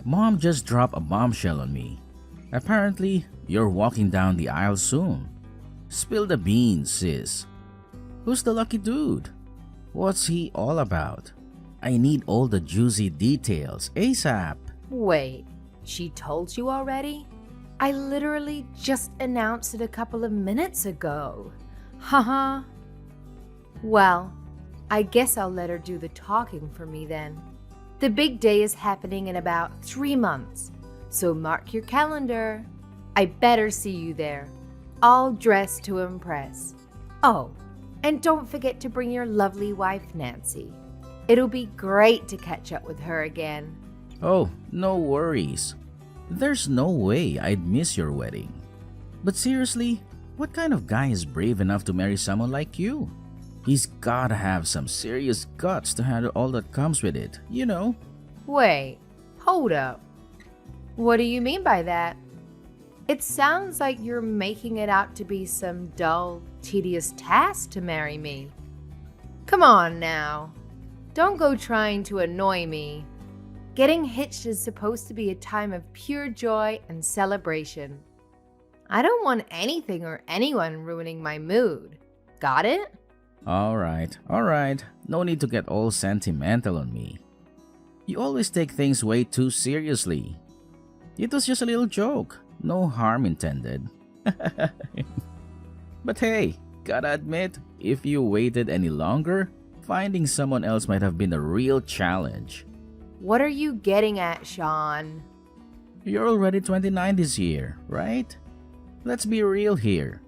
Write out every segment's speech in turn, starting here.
Mom just dropped a bombshell on me. Apparently, you're walking down the aisle soon. Spill the beans, sis. Who's the lucky dude? What's he all about? I need all the juicy details ASAP. Wait, she told you already? I literally just announced it a couple of minutes ago. Haha. Well, I guess I'll let her do the talking for me then. The big day is happening in about 3 months, so mark your calendar. I better see you there, all dressed to impress. Oh, and don't forget to bring your lovely wife, Nancy. It'll be great to catch up with her again. Oh, no worries. There's no way I'd miss your wedding. But seriously, what kind of guy is brave enough to marry someone like you? He's gotta have some serious guts to handle all that comes with it, you know? Wait, hold up. What do you mean by that? It sounds like you're making it out to be some dull, tedious task to marry me. Come on now. Don't go trying to annoy me. Getting hitched is supposed to be a time of pure joy and celebration. I don't want anything or anyone ruining my mood. Got it? Alright. No need to get all sentimental on me. You always take things way too seriously. It was just a little joke. No harm intended. But hey, gotta admit, if you waited any longer, finding someone else might have been a real challenge. What are you getting at, Sean? You're already 29 this year, right? Let's be real here.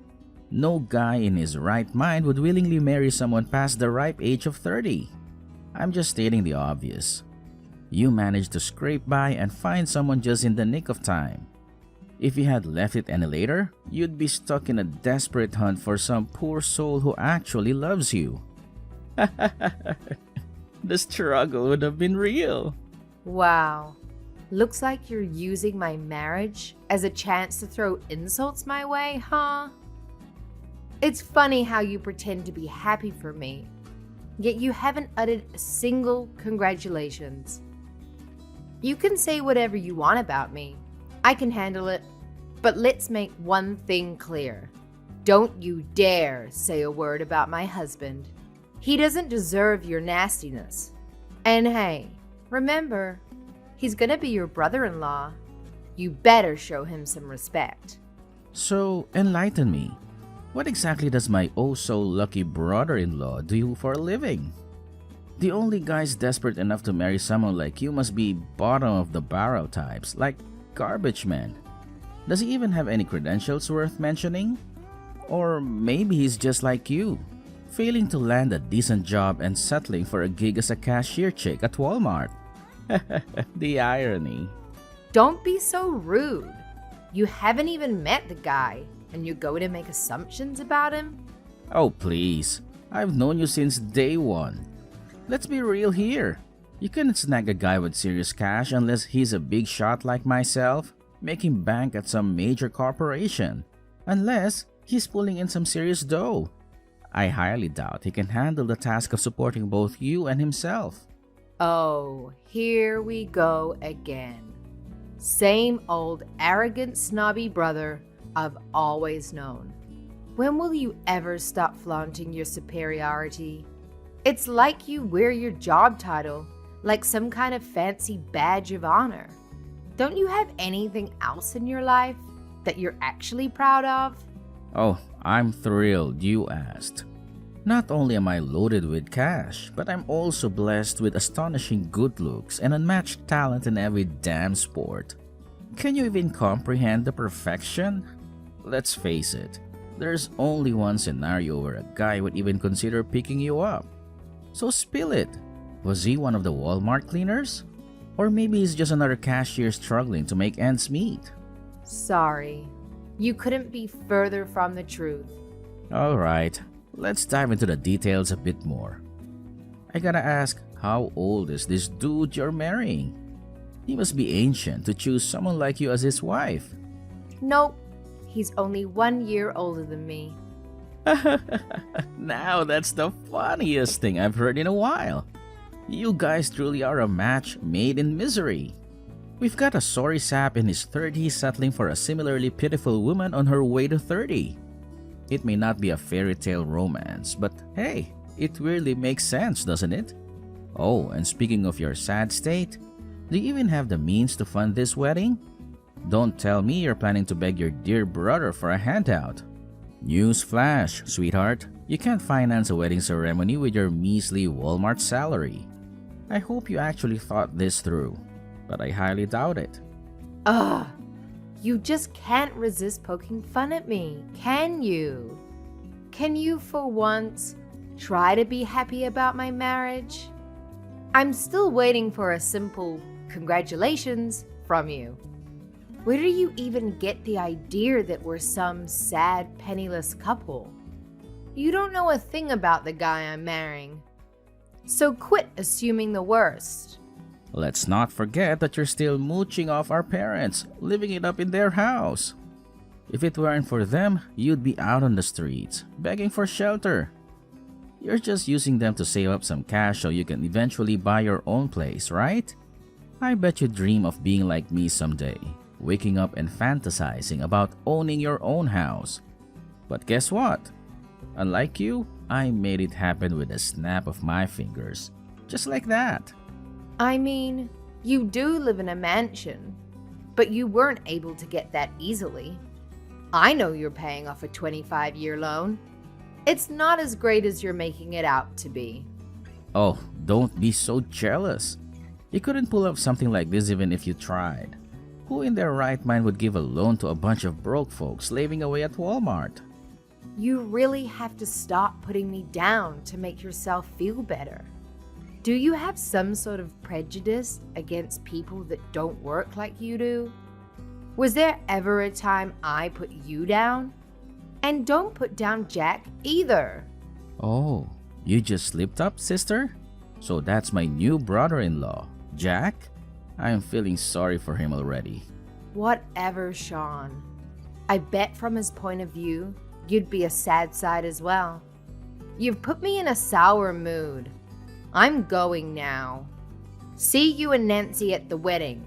No guy in his right mind would willingly marry someone past the ripe age of 30. I'm just stating the obvious. You managed to scrape by and find someone just in the nick of time. If you had left it any later, you'd be stuck in a desperate hunt for some poor soul who actually loves you. The struggle would have been real. Wow. Looks like you're using my marriage as a chance to throw insults my way, huh? It's funny how you pretend to be happy for me, yet you haven't uttered a single congratulations. You can say whatever you want about me. I can handle it. But let's make one thing clear. Don't you dare say a word about my husband. He doesn't deserve your nastiness. And hey, remember, he's gonna be your brother-in-law. You better show him some respect. So, enlighten me. What exactly does my oh-so-lucky brother-in-law do for a living? The only guys desperate enough to marry someone like you must be bottom-of-the-barrel types, like garbage men. Does he even have any credentials worth mentioning? Or maybe he's just like you, failing to land a decent job and settling for a gig as a cashier chick at Walmart. The irony. Don't be so rude. You haven't even met the guy, and you're going to make assumptions about him? Oh please, I've known you since day one. Let's be real here. You couldn't snag a guy with serious cash unless he's a big shot like myself, making bank at some major corporation. Unless he's pulling in some serious dough. I highly doubt he can handle the task of supporting both you and himself. Oh, here we go again. Same old arrogant snobby brother I've always known. When will you ever stop flaunting your superiority? It's like you wear your job title like some kind of fancy badge of honor. Don't you have anything else in your life that you're actually proud of? Oh, I'm thrilled you asked. Not only am I loaded with cash, but I'm also blessed with astonishing good looks and unmatched talent in every damn sport. Can you even comprehend the perfection? Let's face it, there's only one scenario where a guy would even consider picking you up. So spill it. Was he one of the Walmart cleaners? Or maybe he's just another cashier struggling to make ends meet. Sorry, you couldn't be further from the truth. Alright, let's dive into the details a bit more. I gotta ask, how old is this dude you're marrying? He must be ancient to choose someone like you as his wife. Nope, he's only 1 year older than me. Now that's the funniest thing I've heard in a while. You guys truly are a match made in misery. We've got a sorry sap in his 30s settling for a similarly pitiful woman on her way to 30. It may not be a fairy tale romance, but hey, it really makes sense, doesn't it? Oh, and speaking of your sad state, do you even have the means to fund this wedding? Don't tell me you're planning to beg your dear brother for a handout. News flash, sweetheart. You can't finance a wedding ceremony with your measly Walmart salary. I hope you actually thought this through, but I highly doubt it. Ugh, you just can't resist poking fun at me, can you? Can you, for once, try to be happy about my marriage? I'm still waiting for a simple congratulations from you. Where do you even get the idea that we're some sad, penniless couple? You don't know a thing about the guy I'm marrying. So quit assuming the worst. Let's not forget that you're still mooching off our parents, living it up in their house. If it weren't for them, you'd be out on the streets, begging for shelter. You're just using them to save up some cash so you can eventually buy your own place, right? I bet you dream of being like me someday, waking up and fantasizing about owning your own house. But guess what? Unlike you, I made it happen with a snap of my fingers. Just like that. I mean, you do live in a mansion, but you weren't able to get that easily. I know you're paying off a 25-year loan. It's not as great as you're making it out to be. Oh, don't be so jealous. You couldn't pull off something like this even if you tried. Who in their right mind would give a loan to a bunch of broke folks slaving away at Walmart? You really have to stop putting me down to make yourself feel better. Do you have some sort of prejudice against people that don't work like you do? Was there ever a time I put you down? And don't put down Jack either. Oh, you just slipped up, sister? So that's my new brother-in-law, Jack? I am feeling sorry for him already. Whatever, Sean. I bet from his point of view, you'd be a sad side as well. You've put me in a sour mood. I'm going now. See you and Nancy at the wedding.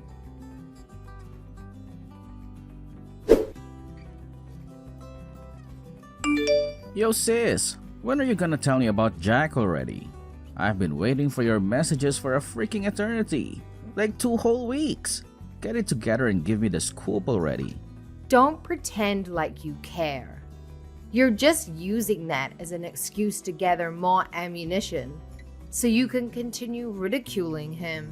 Yo sis, when are you gonna tell me about Jack already? I've been waiting for your messages for a freaking eternity. Like 2 whole weeks. Get it together and give me the scoop already. Don't pretend like you care. You're just using that as an excuse to gather more ammunition so you can continue ridiculing him.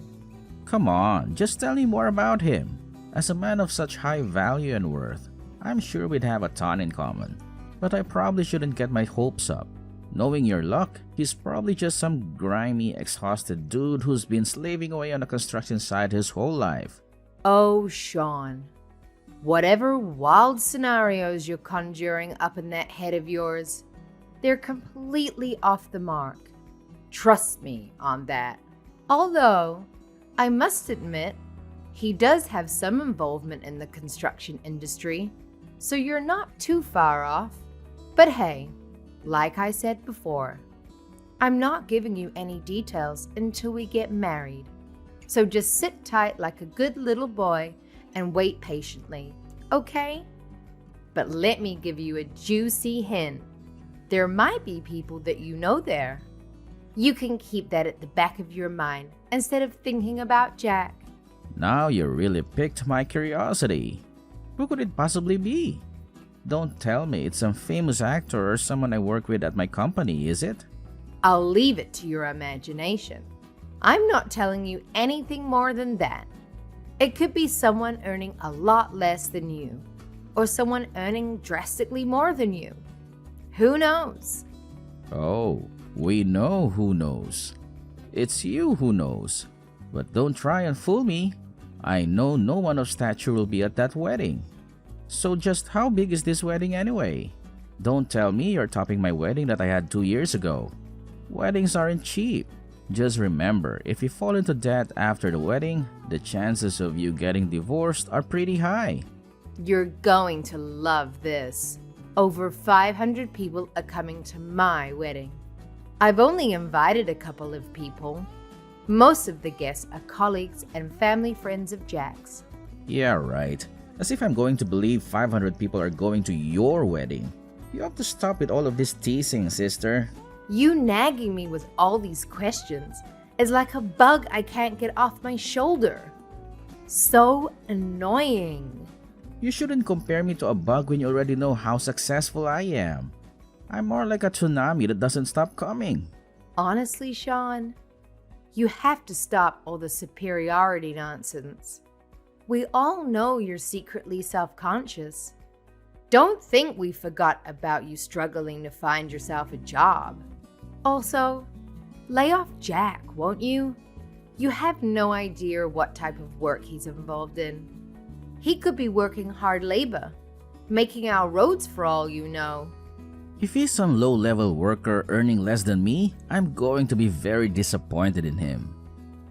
Come on, just tell me more about him. As a man of such high value and worth, I'm sure we'd have a ton in common. But I probably shouldn't get my hopes up. Knowing your luck, he's probably just some grimy, exhausted dude who's been slaving away on a construction site his whole life. Oh, Sean. Whatever wild scenarios you're conjuring up in that head of yours, they're completely off the mark. Trust me on that. Although, I must admit, he does have some involvement in the construction industry, so you're not too far off. But hey, like I said before, I'm not giving you any details until we get married. So just sit tight like a good little boy and wait patiently, okay? But let me give you a juicy hint. There might be people that you know there. You can keep that at the back of your mind instead of thinking about Jack. Now you really piqued my curiosity. Who could it possibly be? Don't tell me it's some famous actor or someone I work with at my company, is it? I'll leave it to your imagination. I'm not telling you anything more than that. It could be someone earning a lot less than you, or someone earning drastically more than you. Who knows? Oh, we know who knows. It's you who knows. But don't try and fool me. I know no one of stature will be at that wedding. So just how big is this wedding anyway? Don't tell me you're topping my wedding that I had 2 years ago. Weddings aren't cheap. Just remember, if you fall into debt after the wedding, the chances of you getting divorced are pretty high. You're going to love this. Over 500 people are coming to my wedding. I've only invited a couple of people. Most of the guests are colleagues and family friends of Jack's. Yeah, right. As if I'm going to believe 500 people are going to your wedding. You have to stop with all of this teasing, sister. You nagging me with all these questions is like a bug I can't get off my shoulder. So annoying. You shouldn't compare me to a bug when you already know how successful I am. I'm more like a tsunami that doesn't stop coming. Honestly, Sean, you have to stop all the superiority nonsense. We all know you're secretly self-conscious. Don't think we forgot about you struggling to find yourself a job. Also, lay off Jack, won't you? You have no idea what type of work he's involved in. He could be working hard labor, making our roads for all you know. If he's some low-level worker earning less than me, I'm going to be very disappointed in him.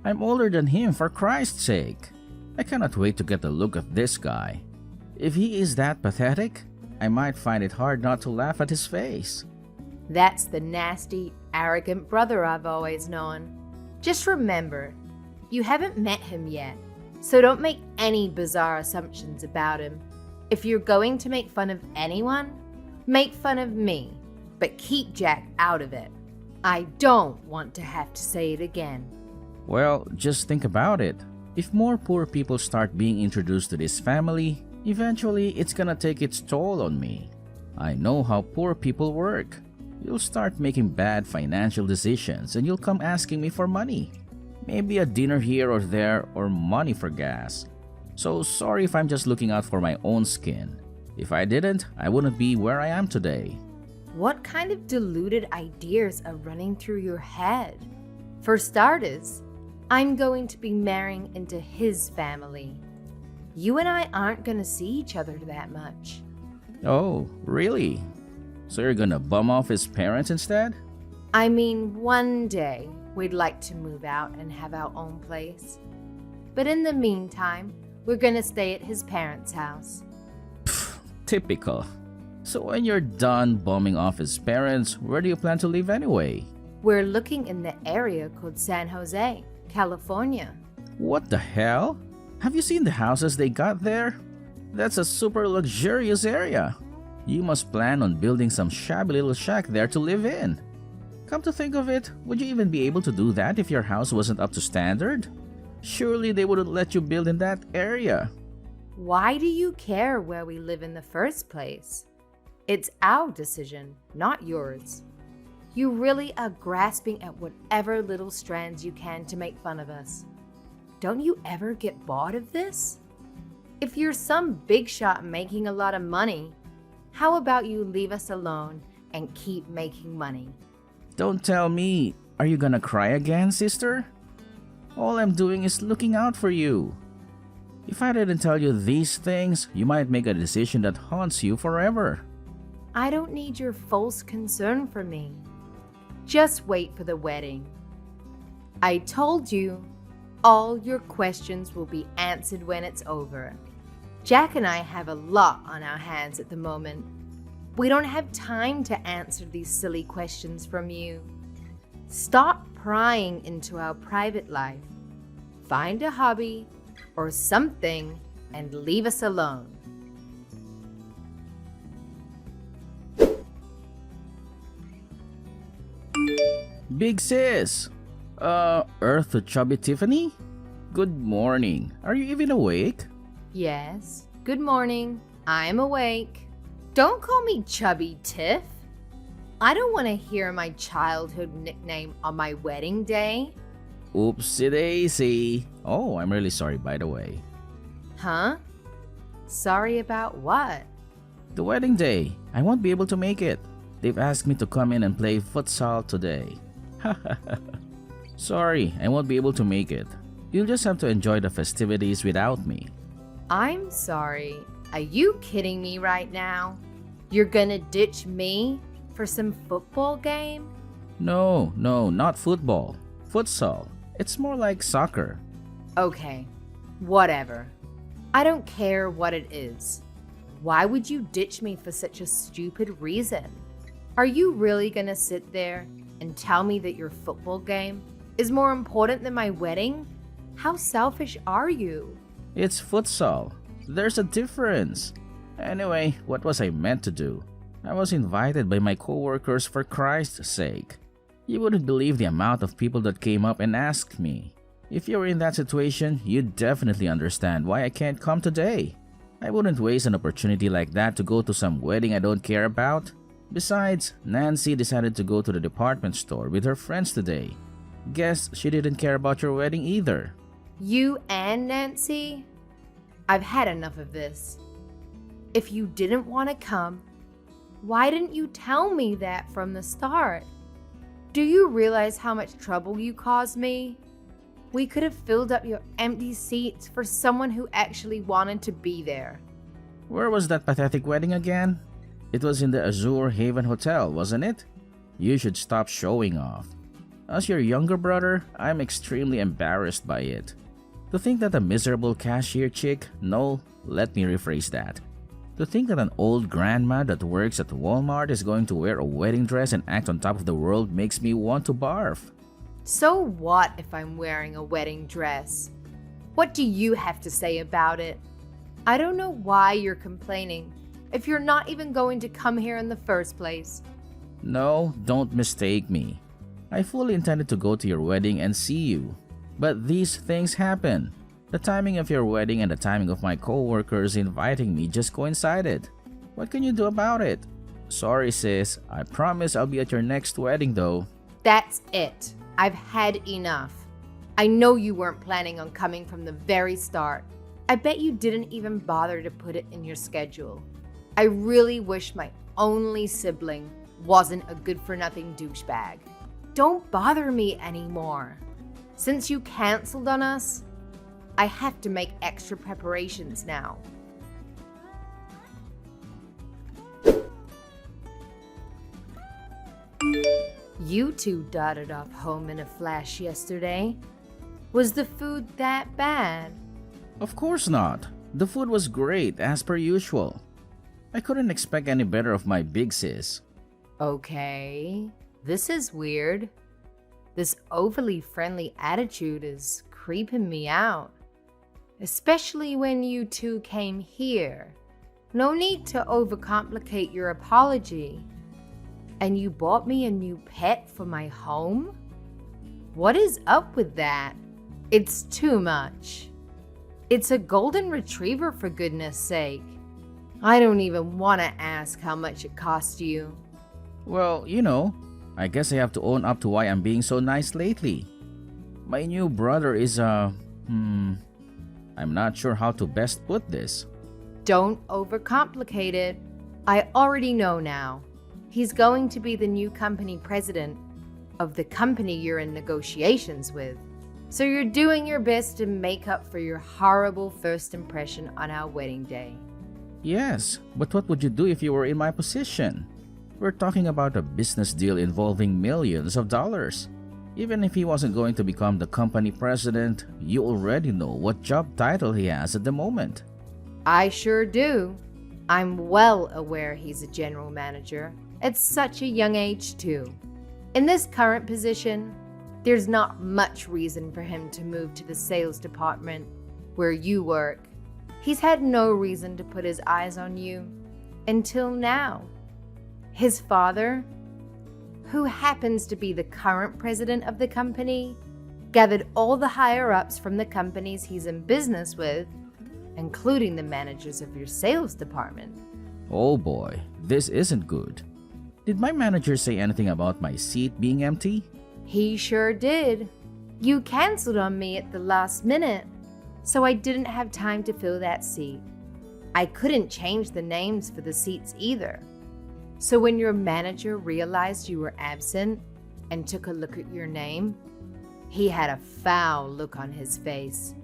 I'm older than him, for Christ's sake. I cannot wait to get a look at this guy. If he is that pathetic, I might find it hard not to laugh at his face. That's the nasty, arrogant brother I've always known. Just remember, you haven't met him yet, so don't make any bizarre assumptions about him. If you're going to make fun of anyone, make fun of me, but keep Jack out of it. I don't want to have to say it again. Well, just think about it. If more poor people start being introduced to this family, eventually it's gonna take its toll on me. I know how poor people work. You'll start making bad financial decisions and you'll come asking me for money. Maybe a dinner here or there or money for gas. So sorry if I'm just looking out for my own skin. If I didn't, I wouldn't be where I am today. What kind of deluded ideas are running through your head? For starters, I'm going to be marrying into his family. You and I aren't going to see each other that much. Oh, really? So you're gonna bum off his parents instead? I mean, one day we'd like to move out and have our own place. But in the meantime, we're going to stay at his parents' house. Typical. So when you're done bumming off his parents, where do you plan to live anyway? We're looking in the area called San Jose, California. What the hell? Have you seen the houses they got there? That's a super luxurious area. You must plan on building some shabby little shack there to live in. Come to think of it, would you even be able to do that if your house wasn't up to standard? Surely they wouldn't let you build in that area. Why do you care where we live in the first place? It's our decision, not yours. You really are grasping at whatever little strands you can to make fun of us. Don't you ever get bored of this? If you're some big shot making a lot of money, how about you leave us alone and keep making money? Don't tell me. Are you gonna cry again, sister? All I'm doing is looking out for you. If I didn't tell you these things, you might make a decision that haunts you forever. I don't need your false concern for me. Just wait for the wedding. I told you, all your questions will be answered when it's over. Jack and I have a lot on our hands at the moment. We don't have time to answer these silly questions from you. Stop prying into our private life. Find a hobby or something and leave us alone. Big sis! Earth to Chubby Tiffany? Good morning. Are you even awake? Yes, good morning. I'm awake. Don't call me Chubby Tiff. I don't want to hear my childhood nickname on my wedding day. Oopsie daisy. Oh, I'm really sorry, by the way. Huh? Sorry about what? The wedding day. I won't be able to make it. They've asked me to come in and play futsal today. Sorry, I won't be able to make it. You'll just have to enjoy the festivities without me. I'm sorry. Are you kidding me right now? You're gonna ditch me for some football game? No, not football. Futsal. It's more like soccer. Okay, whatever. I don't care what it is. Why would you ditch me for such a stupid reason? Are you really gonna sit there and tell me that your football game is more important than my wedding? How selfish are you? It's futsal. There's a difference. Anyway, what was I meant to do? I was invited by my coworkers for Christ's sake. You wouldn't believe the amount of people that came up and asked me. If you were in that situation, you'd definitely understand why I can't come today. I wouldn't waste an opportunity like that to go to some wedding I don't care about. Besides, Nancy decided to go to the department store with her friends today. Guess she didn't care about your wedding either. You and Nancy? I've had enough of this. If you didn't want to come, why didn't you tell me that from the start? Do you realize how much trouble you caused me? We could have filled up your empty seats for someone who actually wanted to be there. Where was that pathetic wedding again? It was in the Azure Haven Hotel, wasn't it? You should stop showing off. As your younger brother, I'm extremely embarrassed by it. To think that a miserable cashier chick, no, let me rephrase that. To think that an old grandma that works at Walmart is going to wear a wedding dress and act on top of the world makes me want to barf. So what if I'm wearing a wedding dress? What do you have to say about it? I don't know why you're complaining if you're not even going to come here in the first place. No, don't mistake me. I fully intended to go to your wedding and see you. But these things happen. The timing of your wedding and the timing of my co-workers inviting me just coincided. What can you do about it? Sorry sis, I promise I'll be at your next wedding though. That's it. I've had enough. I know you weren't planning on coming from the very start. I bet you didn't even bother to put it in your schedule. I really wish my only sibling wasn't a good-for-nothing douchebag. Don't bother me anymore. Since you canceled on us, I have to make extra preparations now. You two darted off home in a flash yesterday. Was the food that bad? Of course not. The food was great as per usual. I couldn't expect any better of my big sis. Okay, this is weird. This overly friendly attitude is creeping me out. Especially when you two came here. No need to overcomplicate your apology. And you bought me a new pet for my home? What is up with that? It's too much. It's a golden retriever, for goodness sake. I don't even want to ask how much it cost you. Well, I guess I have to own up to why I'm being so nice lately. My new brother is I'm not sure how to best put this. Don't overcomplicate it. I already know now. He's going to be the new company president of the company you're in negotiations with. So you're doing your best to make up for your horrible first impression on our wedding day. Yes, but what would you do if you were in my position? We're talking about a business deal involving millions of dollars. Even if he wasn't going to become the company president, you already know what job title he has at the moment. I sure do. I'm well aware he's a general manager at such a young age too. In this current position, there's not much reason for him to move to the sales department where you work. He's had no reason to put his eyes on you until now. His father, who happens to be the current president of the company, gathered all the higher-ups from the companies he's in business with, including the managers of your sales department. Oh boy, this isn't good. Did my manager say anything about my seat being empty? He sure did. You canceled on me at the last minute, so I didn't have time to fill that seat. I couldn't change the names for the seats either. So when your manager realized you were absent and took a look at your name, he had a foul look on his face.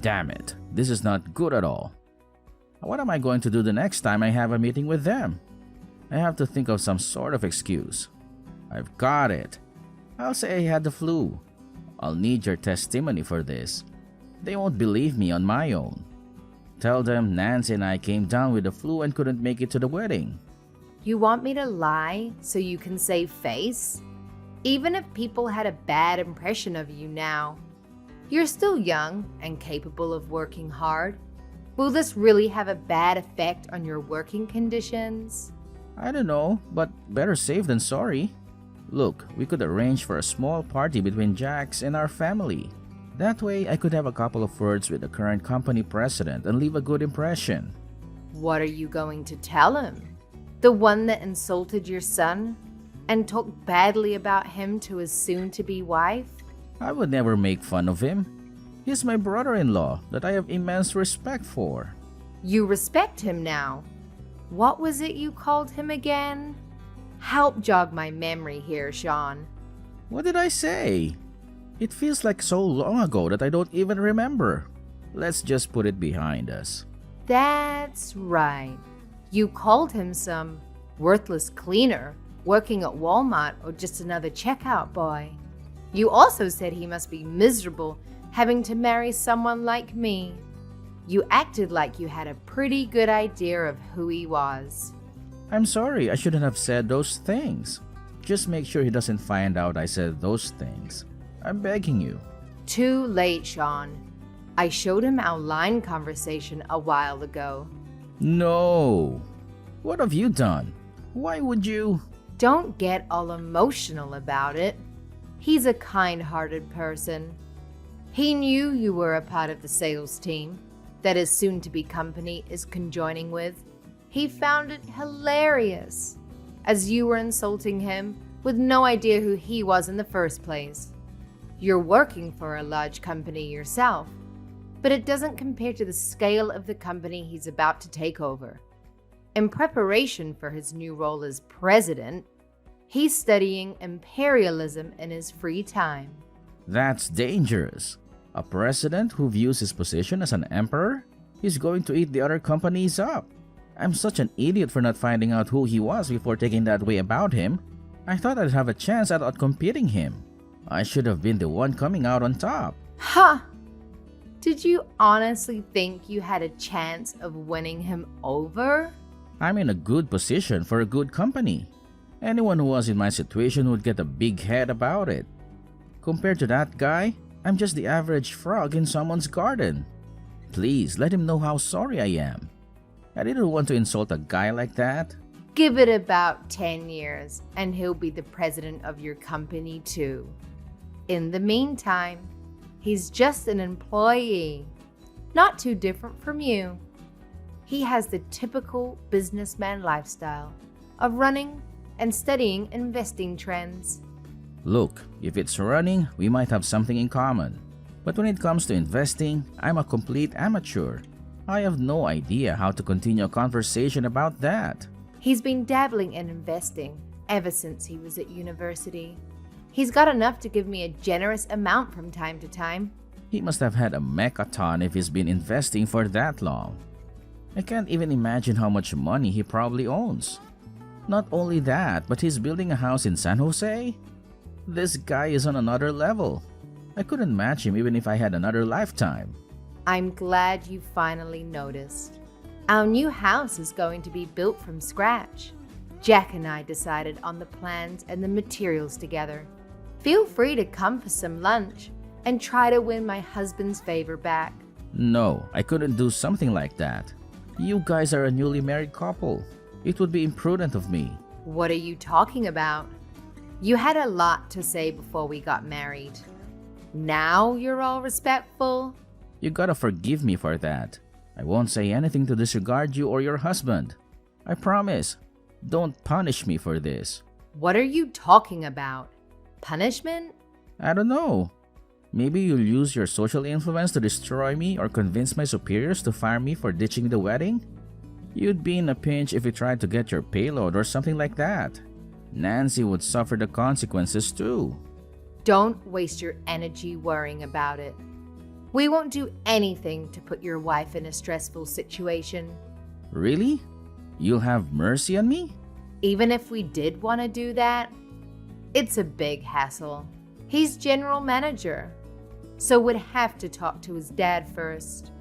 Damn it, this is not good at all. What am I going to do the next time I have a meeting with them? I have to think of some sort of excuse. I've got it. I'll say I had the flu. I'll need your testimony for this. They won't believe me on my own. Tell them Nancy and I came down with the flu and couldn't make it to the wedding. You want me to lie so you can save face? Even if people had a bad impression of you now, you're still young and capable of working hard. Will this really have a bad effect on your working conditions? I don't know, but better safe than sorry. Look, we could arrange for a small party between Jax and our family. That way, I could have a couple of words with the current company president and leave a good impression. What are you going to tell him? The one that insulted your son and talked badly about him to his soon-to-be wife? I would never make fun of him. He's my brother-in-law that I have immense respect for. You respect him now. What was it you called him again? Help jog my memory here, Sean. What did I say? It feels like so long ago that I don't even remember. Let's just put it behind us. That's right. You called him some worthless cleaner working at Walmart or just another checkout boy. You also said he must be miserable having to marry someone like me. You acted like you had a pretty good idea of who he was. I'm sorry, I shouldn't have said those things. Just make sure he doesn't find out I said those things. I'm begging you. Too late, Sean. I showed him our line conversation a while ago. No. What have you done? Why would you? Don't get all emotional about it. He's a kind-hearted person. He knew you were a part of the sales team that his soon-to-be company is conjoining with. He found it hilarious, as you were insulting him with no idea who he was in the first place. You're working for a large company yourself, but it doesn't compare to the scale of the company he's about to take over. In preparation for his new role as president, he's studying imperialism in his free time. That's dangerous. A president who views his position as an emperor is going to eat the other companies up. I'm such an idiot for not finding out who he was before taking that way about him. I thought I'd have a chance at outcompeting him. I should have been the one coming out on top. Huh! Did you honestly think you had a chance of winning him over? I'm in a good position for a good company. Anyone who was in my situation would get a big head about it. Compared to that guy, I'm just the average frog in someone's garden. Please let him know how sorry I am. I didn't want to insult a guy like that. Give it about 10 years and he'll be the president of your company too. In the meantime, he's just an employee, not too different from you. He has the typical businessman lifestyle of running and studying investing trends. Look, if it's running, we might have something in common. But when it comes to investing, I'm a complete amateur. I have no idea how to continue a conversation about that. He's been dabbling in investing ever since he was at university. He's got enough to give me a generous amount from time to time. He must have had a mechaton if he's been investing for that long. I can't even imagine how much money he probably owns. Not only that, but he's building a house in San Jose? This guy is on another level. I couldn't match him even if I had another lifetime. I'm glad you finally noticed. Our new house is going to be built from scratch. Jack and I decided on the plans and the materials together. Feel free to come for some lunch and try to win my husband's favor back. No, I couldn't do something like that. You guys are a newly married couple. It would be imprudent of me. What are you talking about? You had a lot to say before we got married. Now you're all respectful? You gotta forgive me for that. I won't say anything to disregard you or your husband. I promise. Don't punish me for this. What are you talking about? Punishment? I don't know. Maybe you'll use your social influence to destroy me or convince my superiors to fire me for ditching the wedding? You'd be in a pinch if you tried to get your payload or something like that. Nancy would suffer the consequences too. Don't waste your energy worrying about it. We won't do anything to put your wife in a stressful situation. Really? You'll have mercy on me? Even if we did want to do that, it's a big hassle. He's general manager, so would have to talk to his dad first.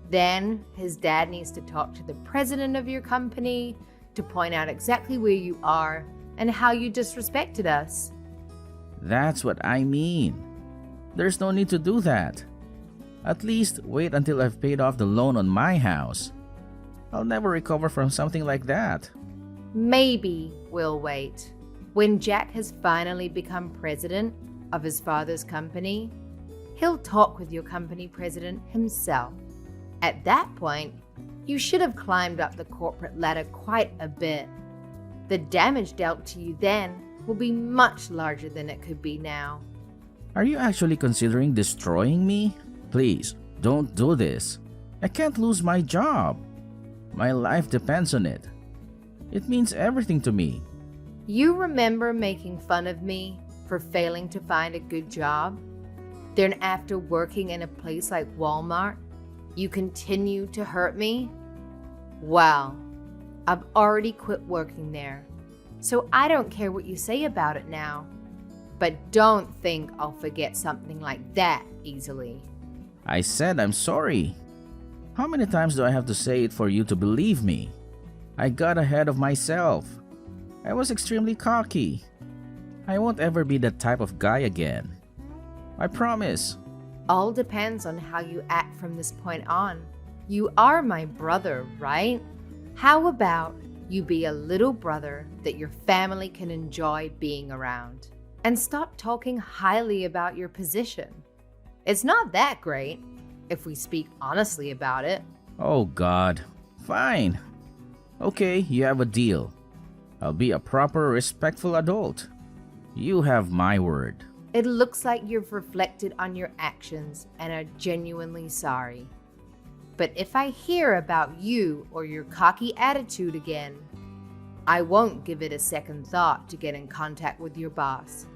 Then his dad needs to talk to the president of your company to point out exactly where you are and how you disrespected us. That's what I mean. There's no need to do that. At least wait until I've paid off the loan on my house. I'll never recover from something like that. Maybe we'll wait. When Jack has finally become president of his father's company, he'll talk with your company president himself. At that point, you should have climbed up the corporate ladder quite a bit. The damage dealt to you then will be much larger than it could be now. Are you actually considering destroying me? Please, don't do this. I can't lose my job. My life depends on it. It means everything to me. You remember making fun of me for failing to find a good job? Then after working in a place like Walmart, you continue to hurt me? Well, I've already quit working there, so I don't care what you say about it now. But don't think I'll forget something like that easily. I said I'm sorry. How many times do I have to say it for you to believe me? I got ahead of myself. I was extremely cocky. I won't ever be that type of guy again. I promise. All depends on how you act from this point on. You are my brother, right? How about you be a little brother that your family can enjoy being around? And stop talking highly about your position. It's not that great, if we speak honestly about it. Oh God. Fine. Okay, you have a deal. I'll be a proper, respectful adult. You have my word. It looks like you've reflected on your actions and are genuinely sorry. But if I hear about you or your cocky attitude again, I won't give it a second thought to get in contact with your boss.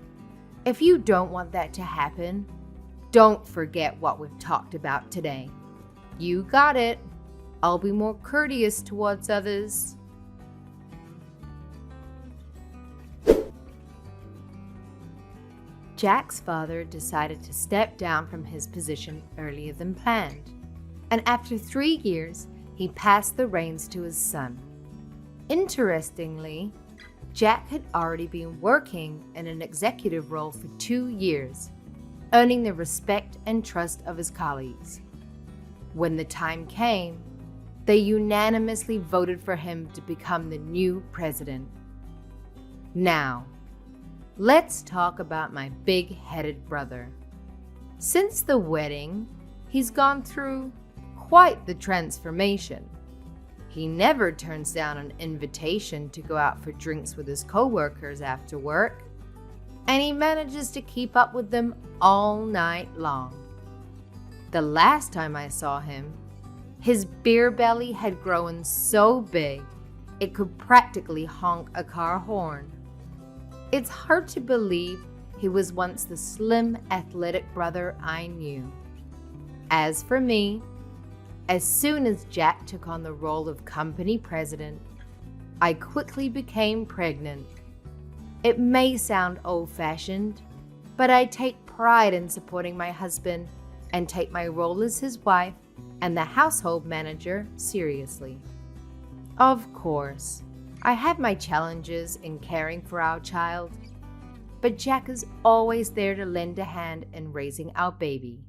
If you don't want that to happen, don't forget what we've talked about today. You got it. I'll be more courteous towards others. Jack's father decided to step down from his position earlier than planned, and after 3 years, he passed the reins to his son. Interestingly, Jack had already been working in an executive role for 2 years, earning the respect and trust of his colleagues. When the time came, they unanimously voted for him to become the new president. Now, let's talk about my big-headed brother. Since the wedding, he's gone through quite the transformation. He never turns down an invitation to go out for drinks with his coworkers after work, and he manages to keep up with them all night long. The last time I saw him, his beer belly had grown so big it could practically honk a car horn. It's hard to believe he was once the slim, athletic brother I knew. As for me, as soon as Jack took on the role of company president, I quickly became pregnant. It may sound old-fashioned, but I take pride in supporting my husband and take my role as his wife and the household manager seriously. Of course, I have my challenges in caring for our child, but Jack is always there to lend a hand in raising our baby.